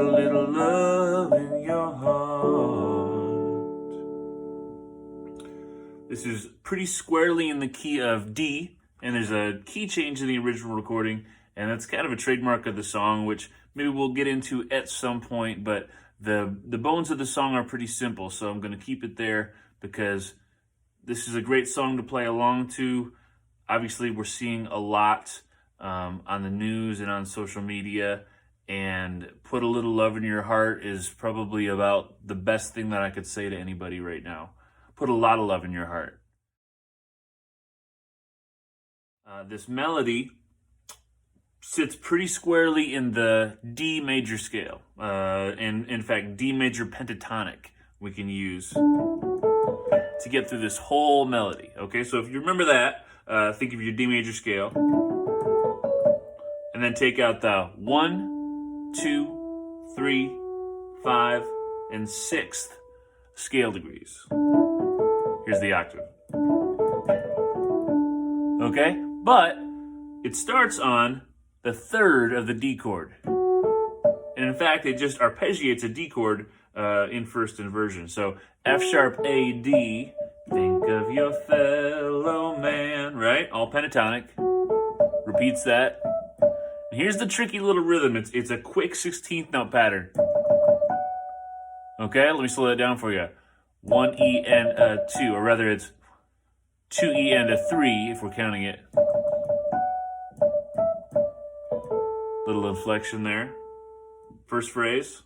a little love in your heart. This is pretty squarely in the key of D, and there's a key change in the original recording, and that's kind of a trademark of the song, which maybe we'll get into at some point, but the bones of the song are pretty simple, so I'm going to keep it there because this is a great song to play along to. Obviously, we're seeing a lot on the news and on social media, and put a little love in your heart is probably about the best thing that I could say to anybody right now. Put a lot of love in your heart. This melody sits pretty squarely in the D major scale, and in fact, D major pentatonic we can use to get through this whole melody. Okay, so if you remember that, think of your D major scale, and then take out the 1, 2, 3, 5, and 6th scale degrees. Here's the octave. Okay, but it starts on the 3rd of the D chord. And in fact, it just arpeggiates a D chord in first inversion. So F sharp A D, think of your fellow man, right? All pentatonic. Repeats that. And here's the tricky little rhythm. It's a quick 16th note pattern. Okay, let me slow that down for you. 1 E and a 2, or rather it's 2 E and a 3 if we're counting it. Little inflection there. First phrase.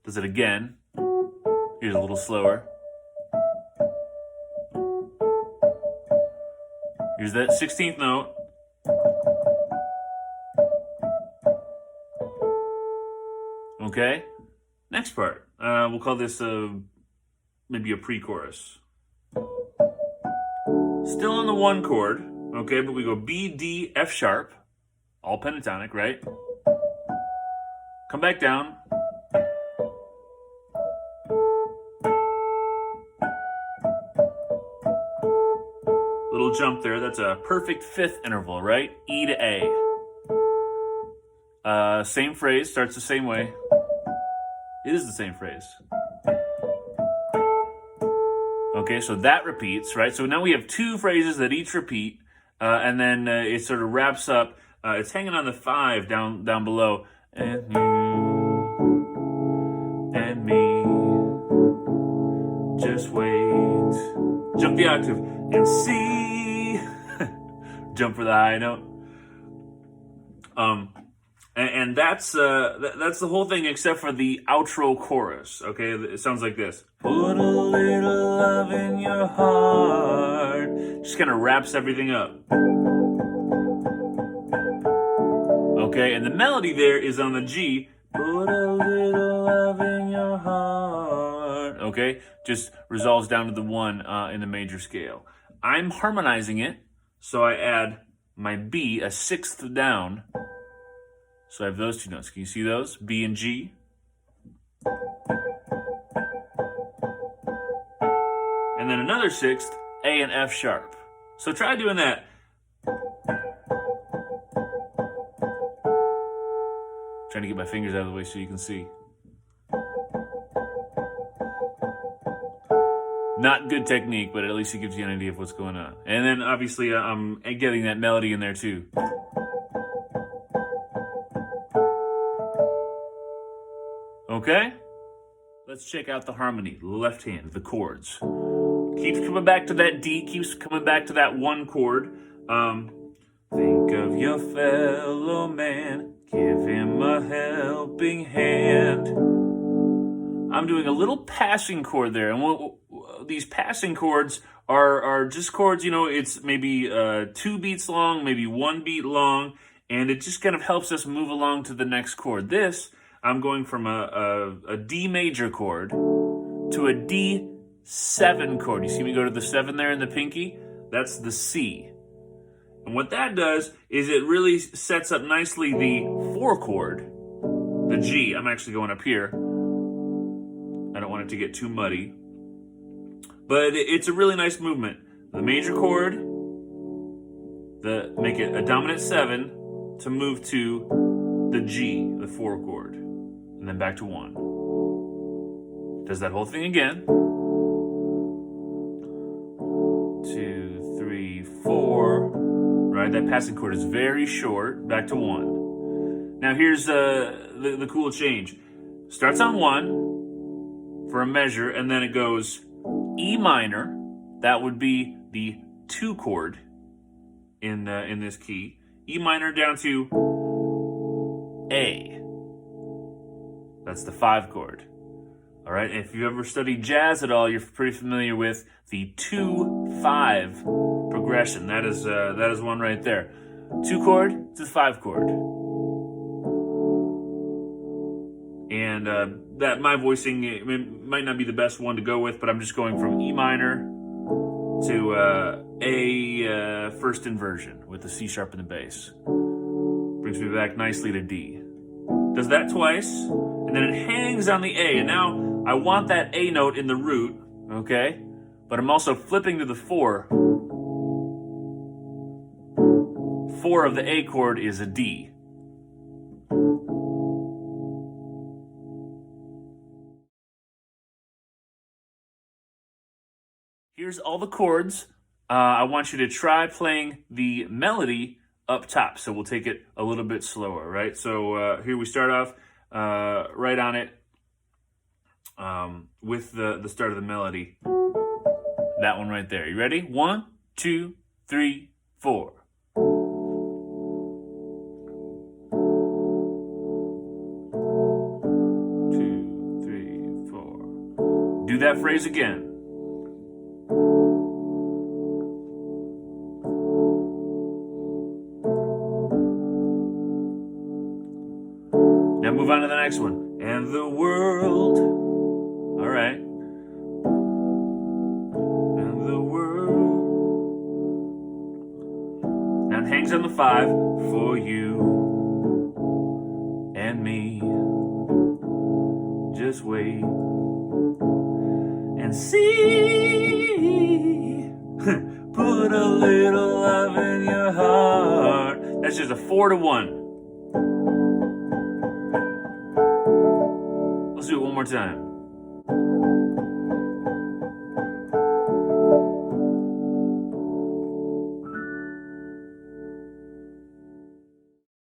Does it again. Here's a little slower. Here's that 16th note. Okay, next part. We'll call this maybe a pre-chorus. Still on the 1 chord, okay, but we go B, D, F sharp, all pentatonic, right? Come back down. Little jump there, that's a perfect 5th interval, right? E to A. Same phrase, starts the same way. It is the same phrase. Okay, so that repeats, right? So now we have 2 phrases that each repeat, and then it sort of wraps up. It's hanging on the 5 down below. And you and me, just wait. Jump the octave and see. Jump for the high note. And that's the whole thing except for the outro chorus, okay? It sounds like this. Put a little love in your heart. Just kind of wraps everything up. Okay, and the melody there is on the G. Put a little love in your heart. Okay, just resolves down to the 1 in the major scale. I'm harmonizing it, so I add my B, a 6th down. So I have those 2 notes. Can you see those? B and G. And then another 6th, A and F sharp. So try doing that. Trying to get my fingers out of the way so you can see. Not good technique, but at least it gives you an idea of what's going on. And then obviously I'm getting that melody in there too. Okay? Let's check out the harmony. Left hand, the chords. Keeps coming back to that D, keeps coming back to that 1 chord. Think of your fellow man, give him a helping hand. I'm doing a little passing chord there, and these passing chords are just chords, you know, it's maybe 2 beats long, maybe 1 beat long, and it just kind of helps us move along to the next chord. This, I'm going from a D major chord to a D7 chord. You see me go to the 7 there in the pinky? That's the C. And what that does is it really sets up nicely the 4 chord, the G. I'm actually going up here. I don't want it to get too muddy. But it's a really nice movement. The major chord, make it a dominant 7 to move to the G, the 4 chord, and then back to 1. Does that whole thing again. 2, 3, 4. Right, that passing chord is very short. Back to 1. Now here's the cool change. Starts on 1 for a measure, and then it goes E minor. That would be the 2 chord in this key. E minor down to A. That's the 5 chord. All right, if you ever studied jazz at all, you're pretty familiar with the 2-5 progression. That is one right there. 2 chord to 5 chord. And that my voicing might not be the best one to go with, but I'm just going from E minor to A first inversion with the C sharp in the bass. Brings me back nicely to D. Does that twice, and then it hangs on the A. And now I want that A note in the root, okay? But I'm also flipping to the 4. 4 of the A chord is a D. Here's all the chords. I want you to try playing the melody up top. So we'll take it a little bit slower, right? So here we start off right on it with the start of the melody. That one right there. You ready? 1, 2, 3, 4. 2, 3, 4. Do that phrase again. Now move on to the next one. And the world. All right. And the world. Now it hangs on the 5 for you and me. Just wait and see. Put a little love in your heart. That's just a 4 to 1. Let's do it one more time.